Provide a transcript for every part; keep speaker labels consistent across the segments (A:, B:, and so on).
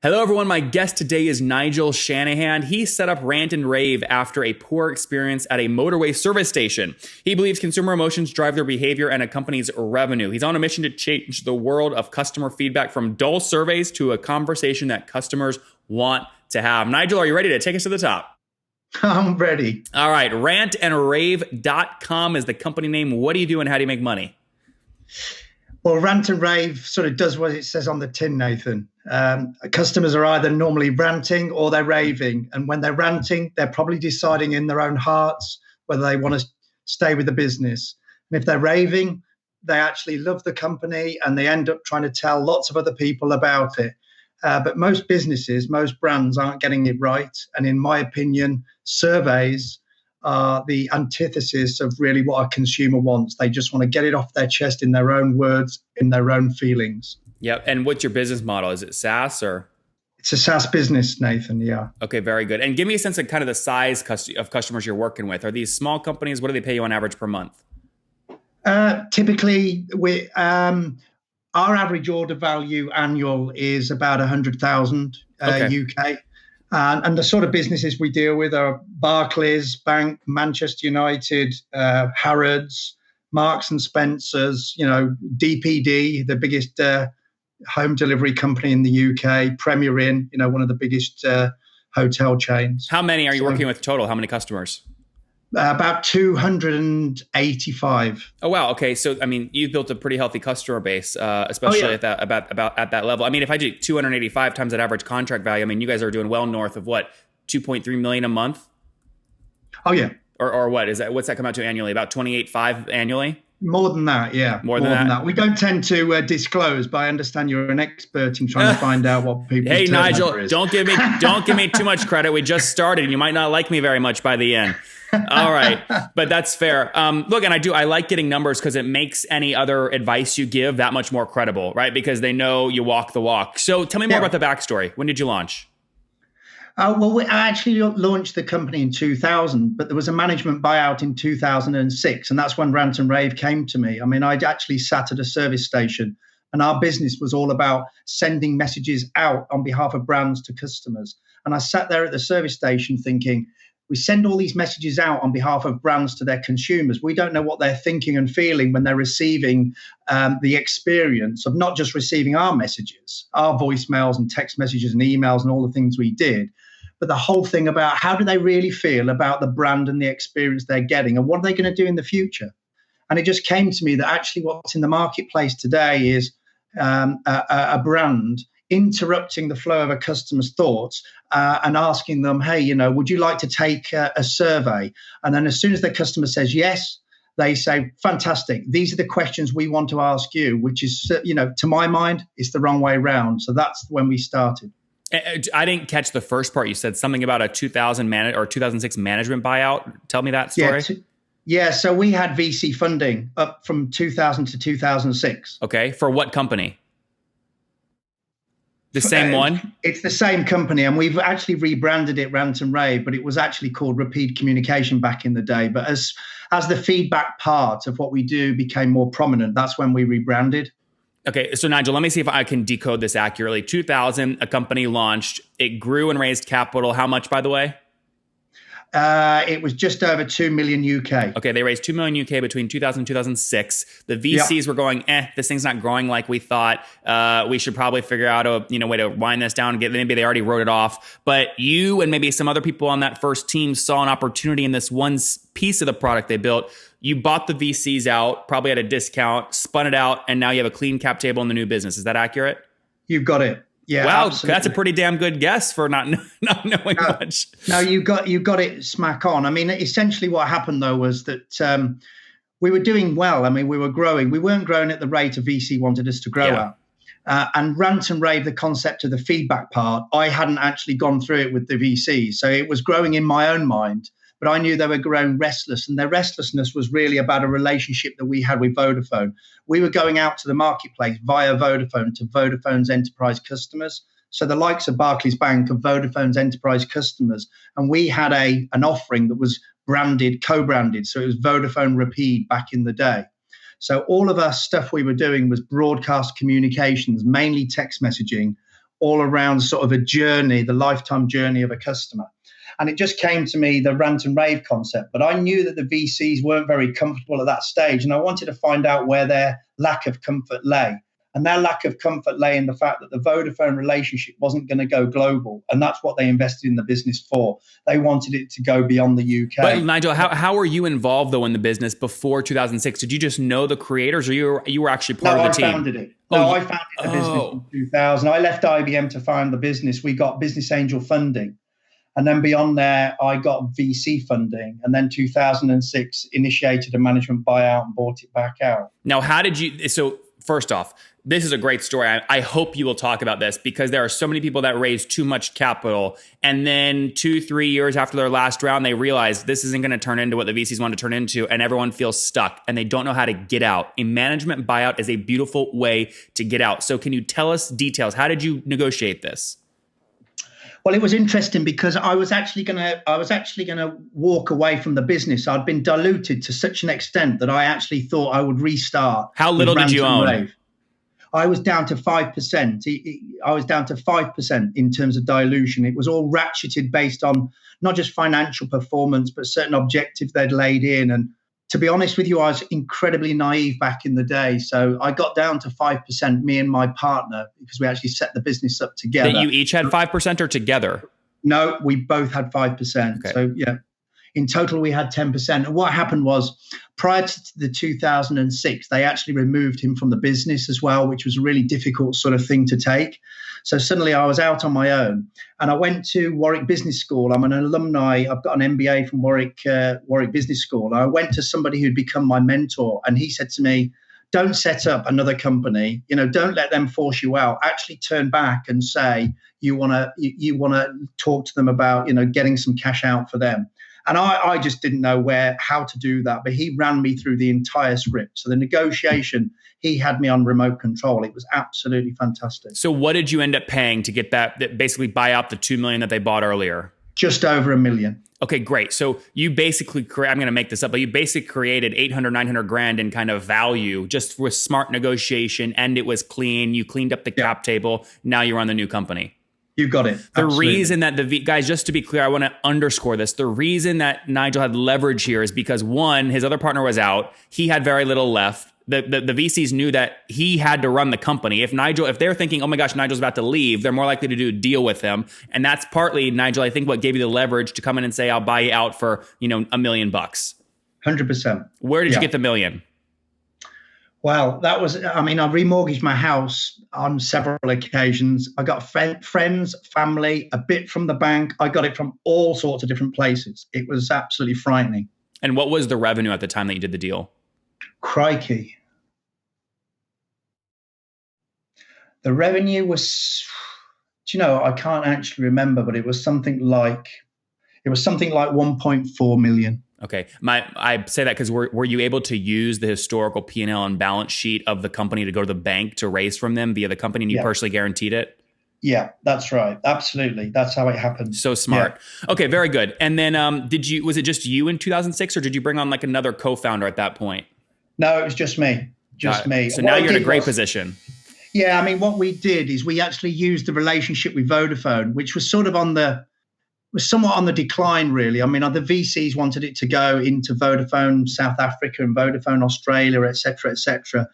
A: Hello, everyone. My guest today is Nigel Shanahan. He set up Rant Rave after a poor experience at a motorway service station. He believes consumer emotions drive their behavior and a company's revenue. He's on a mission to change the world of customer feedback from dull surveys to a conversation that customers want to have. Nigel, are you ready to take us to the top?
B: I'm ready.
A: All right. Rantandrave.com is the company name. What do you do and how do you make money?
B: Well, Rant and Rave sort of does what it says on the tin, Nathan. Customers are either normally ranting or they're raving. And when they're ranting, they're probably deciding in their own hearts whether they want to stay with the business. And if they're raving, they actually love the company and they end up trying to tell lots of other people about it. But most businesses, most brands aren't getting it right. And in my opinion, surveys are the antithesis of really what a consumer wants. They just want to get it off their chest in their own words, in their own feelings.
A: Yep. And what's your business model? Is it SaaS or?
B: It's a SaaS business, Nathan. Yeah.
A: Okay, very good. And give me a sense of kind of the size of customers you're working with. Are these small companies? What do they pay you on average per month?
B: Typically, our average order value annual is about 100,000 UK. And the sort of businesses we deal with are Barclays Bank, Manchester United, Harrods, Marks and Spencers, DPD, the biggest home delivery company in the UK, Premier Inn, one of the biggest hotel chains.
A: How many are you working with total? How many customers?
B: About 285.
A: Oh, wow. Okay. So, I mean, you've built a pretty healthy customer base, especially at that at that level. I mean, if I do 285 times that average contract value, I mean, you guys are doing well north of what, 2.3 million a month?
B: Oh, yeah.
A: Or what is that? What's that come out to annually? About 28.5 annually?
B: More than that, yeah.
A: More than that.
B: We don't tend to disclose, but I understand you're an expert in trying to find out what people.
A: Hey, Nigel, don't give me too much credit. We just started, and you might not like me very much by the end. All right, but that's fair. Look, and I like getting numbers because it makes any other advice you give that much more credible, right? Because they know you walk the walk. So tell me more about the backstory. When did you launch?
B: Well, I actually launched the company in 2000, but there was a management buyout in 2006, and that's when Rant and Rave came to me. I mean, I'd actually sat at a service station, and our business was all about sending messages out on behalf of brands to customers. And I sat there at the service station thinking, we send all these messages out on behalf of brands to their consumers. We don't know what they're thinking and feeling when they're receiving the experience of not just receiving our messages, our voicemails and text messages and emails and all the things we did, but the whole thing about how do they really feel about the brand and the experience they're getting and what are they going to do in the future? And it just came to me that actually what's in the marketplace today is a brand interrupting the flow of a customer's thoughts and asking them, hey, would you like to take a survey? And then as soon as the customer says yes, they say, fantastic. These are the questions we want to ask you, which is, to my mind, it's the wrong way around. So that's when we started.
A: I didn't catch the first part. You said something about a 2006 management buyout. Tell me that story.
B: Yeah. So we had VC funding up from 2000 to 2006.
A: Okay. For what company? The same one?
B: It's the same company, and we've actually rebranded it Rant and Rave, but it was actually called Repeat Communication back in the day. But as the feedback part of what we do became more prominent, that's when we rebranded.
A: Okay, so Nigel, let me see if I can decode this accurately. 2000, a company launched. It grew and raised capital. How much, by the way?
B: It was just over 2 million UK.
A: Okay, they raised 2 million UK between 2000 and 2006. The VCs were going, this thing's not growing like we thought. We should probably figure out a way to wind this down and maybe they already wrote it off. But you and maybe some other people on that first team saw an opportunity in this one piece of the product they built. You bought the VCs out, probably at a discount, spun it out, and now you have a clean cap table in the new business. Is that accurate?
B: You've got it. Yeah,
A: wow,
B: absolutely.
A: That's a pretty damn good guess for not knowing much.
B: No, you got it smack on. I mean, essentially what happened though was that we were doing well. I mean, we were growing. We weren't growing at the rate a VC wanted us to grow at. And Rant and Rave, the concept of the feedback part, I hadn't actually gone through it with the VC. So it was growing in my own mind, but I knew they were growing restless. And their restlessness was really about a relationship that we had with Vodafone. We were going out to the marketplace via Vodafone to Vodafone's enterprise customers. So the likes of Barclays Bank are Vodafone's enterprise customers. And we had an offering that was co-branded. So it was Vodafone Repeat back in the day. So all of our stuff we were doing was broadcast communications, mainly text messaging, all around sort of a journey, the lifetime journey of a customer. And it just came to me, the rant and rave concept. But I knew that the VCs weren't very comfortable at that stage. And I wanted to find out where their lack of comfort lay. And their lack of comfort lay in the fact that the Vodafone relationship wasn't going to go global. And that's what they invested in the business for. They wanted it to go beyond the UK.
A: But Nigel, how were you involved, though, in the business before 2006? Did you just know the creators, or you were actually part of the team?
B: I founded it. I founded the business in 2000. I left IBM to found the business. We got business angel funding. And then beyond there, I got VC funding. And then 2006 initiated a management buyout and bought it back out.
A: Now, how did you... So first off, this is a great story. I hope you will talk about this, because there are so many people that raise too much capital. And then 2-3 years after their last round, they realize this isn't going to turn into what the VCs want to turn into. And everyone feels stuck and they don't know how to get out. A management buyout is a beautiful way to get out. So can you tell us details? How did you negotiate this?
B: Well, it was interesting because I was actually going to walk away from the business. I'd been diluted to such an extent that I actually thought I would restart.
A: How little did you own?
B: Rave. I was down to 5%. I was down to 5% in terms of dilution. It was all ratcheted based on not just financial performance, but certain objectives they'd laid in. And to be honest with you, I was incredibly naive back in the day. So I got down to 5%, me and my partner, because we actually set the business up together.
A: That you each had 5% or together?
B: No, we both had 5%. Okay. So yeah, in total we had 10%. And what happened was, prior to the 2006, they actually removed him from the business as well, which was a really difficult sort of thing to take. So suddenly I was out on my own, and I went to Warwick Business School. I'm an alumni. I've got an MBA from Warwick Business School. And I went to somebody who'd become my mentor, and he said to me, don't set up another company. Don't let them force you out. Actually turn back and say you want to talk to them about, getting some cash out for them. And I just didn't know how to do that. But he ran me through the entire script. So the negotiation, he had me on remote control. It was absolutely fantastic.
A: So what did you end up paying to get that basically buy out the $2 million that they bought earlier?
B: Just over $1 million.
A: Okay, great. So you basically, I'm going to make this up, but you basically created 800, 900 grand in kind of value just with smart negotiation, and it was clean. You cleaned up the cap table. Now you're on the new company.
B: You got it.
A: The reason that guys, just to be clear, I want to underscore this. The reason that Nigel had leverage here is because, one, his other partner was out. He had very little left. The VCs knew that he had to run the company. If they're thinking, oh my gosh, Nigel's about to leave, they're more likely to do a deal with him. And that's partly, Nigel, I think what gave you the leverage to come in and say, I'll buy you out for, $1 million.
B: 100%.
A: Where did you get the $1 million?
B: Well, I remortgaged my house on several occasions. I got friends, family, a bit from the bank. I got it from all sorts of different places. It was absolutely frightening.
A: And what was the revenue at the time that you did the deal?
B: Crikey. The revenue was, I can't actually remember, but it was something like 1.4 million.
A: Okay. I say that because were you able to use the historical P&L and balance sheet of the company to go to the bank to raise from them via the company, and you personally guaranteed it?
B: Yeah, that's right. Absolutely. That's how it happened.
A: So smart. Yeah. Okay, very good. And then was it just you in 2006, or did you bring on like another co-founder at that point?
B: No, it was just me. Me.
A: So now you're in a great position.
B: Yeah, what we did is we actually used the relationship with Vodafone, which was sort of was somewhat on the decline, really. The VCs wanted it to go into Vodafone South Africa and Vodafone Australia, et cetera, et cetera.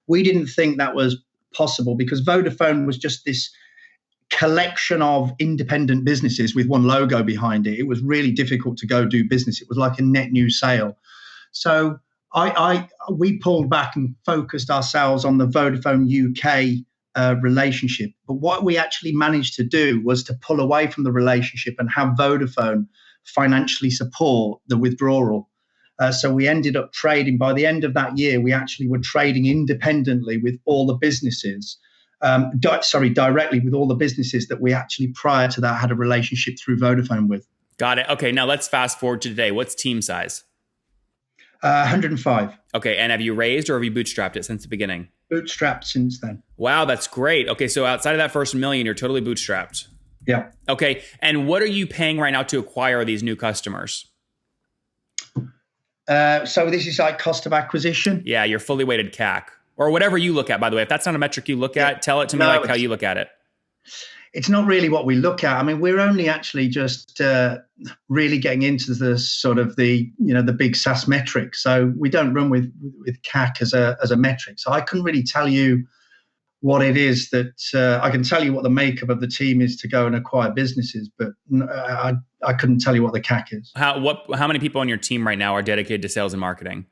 B: We didn't think that was possible because Vodafone was just this collection of independent businesses with one logo behind it. It was really difficult to go do business. It was like a net new sale. So we pulled back and focused ourselves on the Vodafone UK relationship. But what we actually managed to do was to pull away from the relationship and have Vodafone financially support the withdrawal. So we ended up trading. By the end of that year, we actually were trading independently with all the businesses. Directly with all the businesses that we actually prior to that had a relationship through Vodafone with.
A: Got it. Okay, now let's fast forward to today. What's team size?
B: 105.
A: Okay, and have you raised or have you bootstrapped it since the beginning?
B: Bootstrapped since then.
A: Wow, that's great. Okay, so outside of that first $1 million, you're totally bootstrapped.
B: Yeah.
A: Okay, and what are you paying right now to acquire these new customers?
B: So this is like cost of acquisition?
A: Yeah, your fully weighted CAC. Or whatever you look at, by the way. If that's not a metric you look at, tell it to me how you look at it.
B: It's not really what we look at. I mean, we're only actually just really getting into the sort of the big SaaS metrics. So we don't run with CAC as a metric. So I couldn't really tell you what it is that I can tell you what the makeup of the team is to go and acquire businesses, but I couldn't tell you what the CAC is.
A: How many people on your team right now are dedicated to sales and marketing?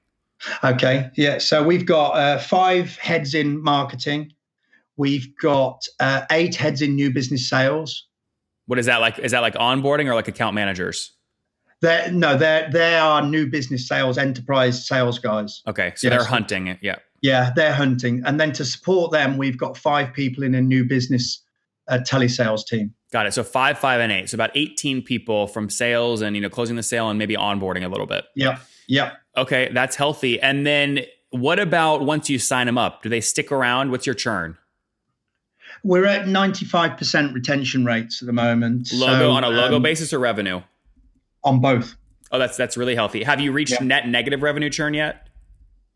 B: Okay, yeah. So we've got 5 heads in marketing. We've got 8 heads in new business sales.
A: What is that like? Is that like onboarding or like account managers?
B: They are new business sales, enterprise sales guys.
A: Okay, so they're hunting it, yeah.
B: Yeah, they're hunting. And then to support them, we've got 5 people in a new business telesales team.
A: Got it. So 5, 5, and 8. So about 18 people from sales and closing the sale and maybe onboarding a little bit.
B: Yep.
A: Okay, that's healthy. And then what about once you sign them up? Do they stick around? What's your churn?
B: We're at 95% retention rates at the moment.
A: On a logo basis or revenue?
B: On both.
A: Oh, that's really healthy. Have you reached net negative revenue churn yet?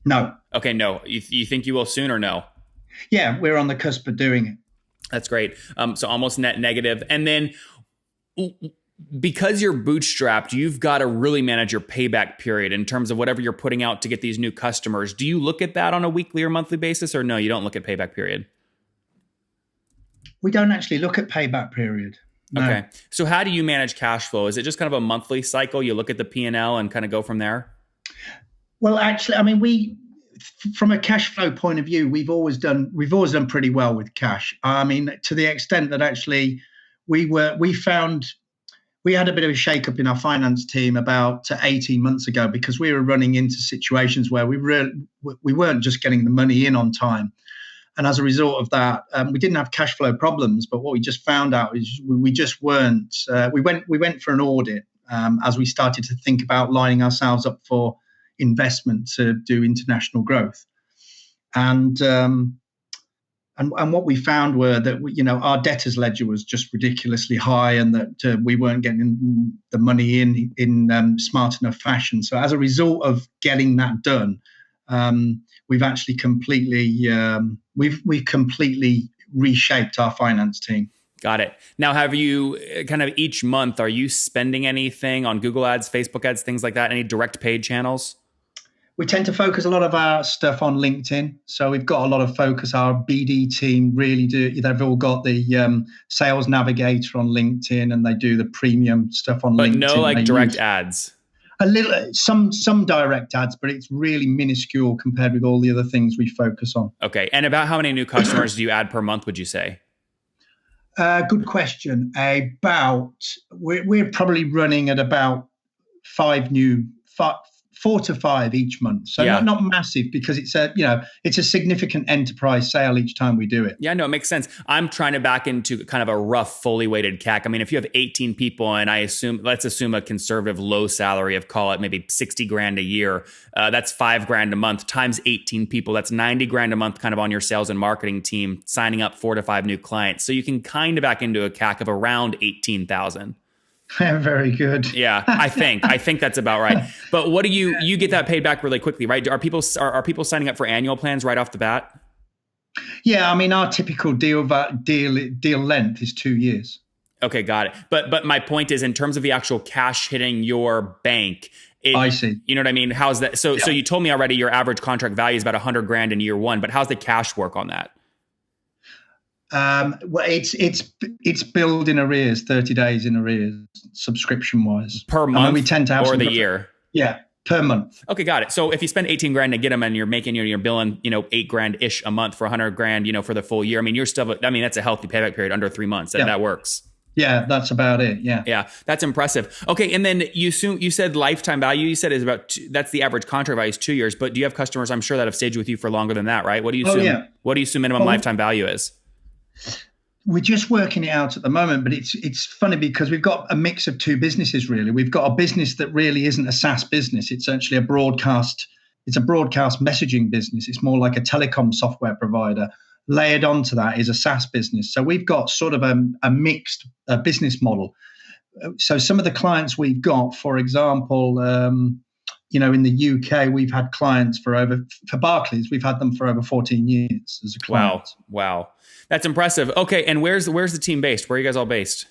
B: No.
A: Okay, no. You think you will soon or no?
B: Yeah, we're on the cusp of doing it.
A: That's great. So almost net negative. And then because you're bootstrapped, you've got to really manage your payback period in terms of whatever you're putting out to get these new customers. Do you look at that on a weekly or monthly basis, or no, you don't look at payback period?
B: We don't actually look at payback period. No.
A: Okay. So how do you manage cash flow? Is it just kind of a monthly cycle? You look at the P&L and kind of go from there?
B: Well, actually, I mean, from a cash flow point of view, we've always done pretty well with cash. I mean, to the extent that actually we had a bit of a shake-up in our finance team about 18 months ago because we were running into situations where we weren't just getting the money in on time. And as a result of that, we didn't have cash flow problems. But what we just found out is we just weren't. We went for an audit as we started to think about lining ourselves up for investment to do international growth. And what we found were that our debtors ledger was just ridiculously high, and that we weren't getting the money in smart enough fashion. So as a result of getting that done, we've actually completely reshaped our finance team.
A: Got it. Now, have you kind of each month, are you spending anything on Google ads, Facebook ads, things like that? Any direct paid channels?
B: We tend to focus a lot of our stuff on LinkedIn. So we've got a lot of focus. Our BD team really do. They've all got the sales navigator on LinkedIn, and they do the premium stuff on LinkedIn.
A: But no direct ads?
B: A little, some direct ads, but it's really minuscule compared with all the other things we focus on.
A: Okay. And about how many new customers do you add per month, would you say?
B: Good question. We're probably running at about 4 to 5 each month. So not massive, because it's a significant enterprise sale each time we do it.
A: Yeah, no, it makes sense. I'm trying to back into kind of a rough, fully weighted CAC. I mean, if you have 18 people and let's assume a conservative low salary of, call it maybe 60 grand a year, that's 5 grand a month times 18 people. That's 90 grand a month kind of on your sales and marketing team, signing up 4 to 5 new clients. So you can kind of back into a CAC of around 18,000.
B: Very good.
A: Yeah, I think that's about right. But what do you get that paid back really quickly, right? Are people signing up for annual plans right off the bat?
B: Yeah, I mean, our typical deal length is 2 years.
A: Okay, got it. But my point is, in terms of the actual cash hitting your bank,
B: I see.
A: You know what I mean? How's that? So you told me already your average contract value is about 100 grand in year 1, but how's the cash work on that?
B: Well, it's billed in arrears, 30 days in arrears, subscription wise.
A: Per month,
B: we tend to have
A: or the year? Yeah,
B: per month.
A: Okay, got it. So if you spend 18 grand to get them, and you're making you're billing 8 grand ish a month for 100 grand for the full year. I mean, that's a healthy payback period under 3 months. That works.
B: Yeah, that's about it.
A: Yeah, that's impressive. Okay, and then you said lifetime value. You said is about that's the average contract value is 2 years. But do you have customers, I'm sure, that have stayed with you for longer than that, right? What do you assume? What do you assume minimum lifetime value is?
B: We're just working it out at the moment, but it's funny because we've got a mix of 2 businesses, really. We've got a business that really isn't a SaaS business. It's actually a broadcast messaging business. It's more like a telecom software provider. Layered onto that is a SaaS business. So we've got sort of a mixed business model. So some of the clients we've got, for example, in the UK, we've had clients for Barclays, we've had them for over 14 years as a client.
A: Wow. That's impressive. Okay. And where's the team based? Where are you guys all based?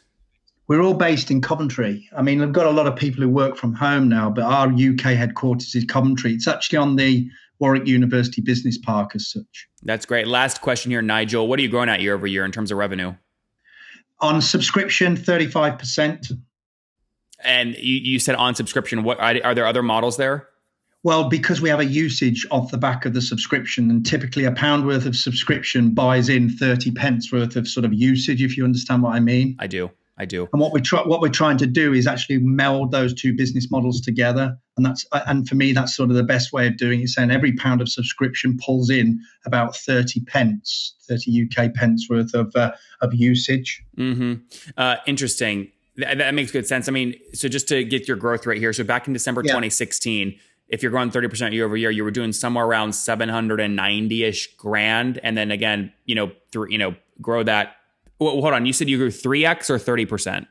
B: We're all based in Coventry. I mean, I've got a lot of people who work from home now, but our UK headquarters is Coventry. It's actually on the Warwick University Business Park as such.
A: That's great. Last question here, Nigel. What are you growing at year over year in terms of revenue?
B: On subscription, 35%.
A: And you said on subscription, what are there other models there?
B: Well, because we have a usage off the back of the subscription, and typically £1 worth of subscription buys in 30 pence worth of sort of usage, if you understand what I mean.
A: I do.
B: And what we're trying to do is actually meld those two business models together. And for me, that's sort of the best way of doing it, saying every £1 of subscription pulls in about 30 UK pence worth of usage.
A: Mm-hmm. Interesting. That makes good sense. I mean, so just to get your growth rate here. So back in December 2016, if you're growing 30% year over year, you were doing somewhere around 790-ish grand. And then again, grow that. Well, hold on. You said you grew 3x or 30%?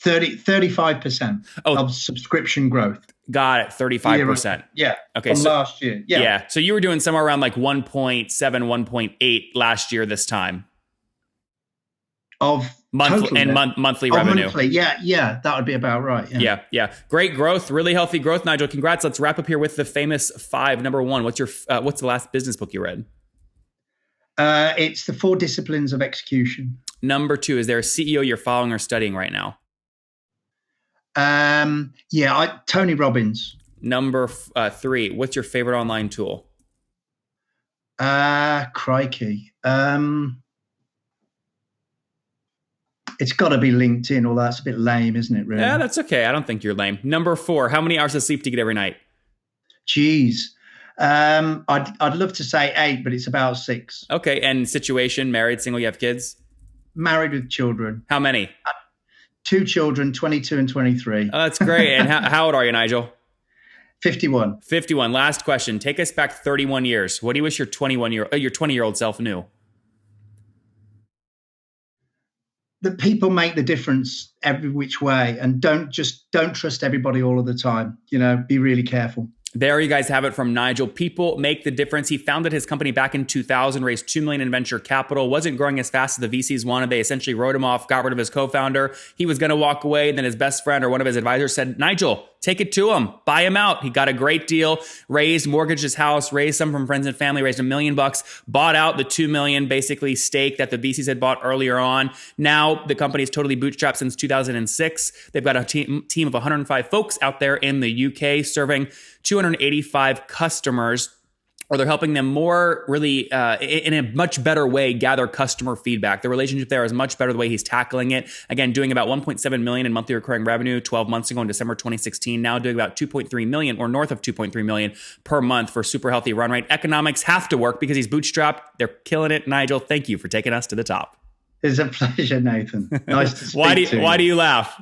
B: 35% of subscription growth.
A: Got it. 35%.
B: Yeah.
A: Okay.
B: From last year.
A: Yeah. So you were doing somewhere around like 1.7, 1.8 last year this time.
B: Of
A: monthly revenue.
B: Monthly. Yeah. That would be about right.
A: Yeah. Great growth. Really healthy growth, Nigel. Congrats. Let's wrap up here with the famous 5. Number 1, what's the last business book you read?
B: It's the 4 Disciplines of Execution.
A: Number 2, is there a CEO you're following or studying right now?
B: Tony Robbins.
A: Number 3, what's your favorite online tool?
B: Crikey. It's got to be LinkedIn, although that's a bit lame, isn't it, really?
A: Yeah, that's okay. I don't think you're lame. Number 4, how many hours of sleep do you get every night?
B: Jeez. I'd love to say 8, but it's about 6.
A: Okay. And situation, married, single, you have kids?
B: Married with children.
A: How many?
B: 2 children, 22 and 23.
A: Oh, that's great. And how old are you, Nigel?
B: 51.
A: 51. Last question. Take us back 31 years. What do you wish your 20-year-old self knew?
B: That people make the difference every which way, and don't trust everybody all of the time. Be really careful.
A: There you guys have it from Nigel. People make the difference. He founded his company back in 2000, raised $2 million in venture capital, wasn't growing as fast as the VCs wanted. They essentially wrote him off, got rid of his co-founder. He was going to walk away. Then his best friend or one of his advisors said, Nigel, take it to him, buy him out. He got a great deal, mortgaged his house, raised some from friends and family, raised $1 million, bought out the $2 million basically stake that the VCs had bought earlier on. Now the company is totally bootstrapped since 2006. They've got a team of 105 folks out there in the UK serving 285 customers, or they're helping them more really in a much better way gather customer feedback. The relationship there is much better the way he's tackling it. Again, doing about 1.7 million in monthly recurring revenue 12 months ago in December 2016, now doing about 2.3 million or north of 2.3 million per month for super healthy run rate. Economics have to work because he's bootstrapped. They're killing it. Nigel, thank you for taking us to the top.
B: It's a pleasure, Nathan. Nice to speak to you.
A: Why do you laugh?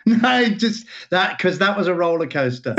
B: No, just that, because that was a roller coaster.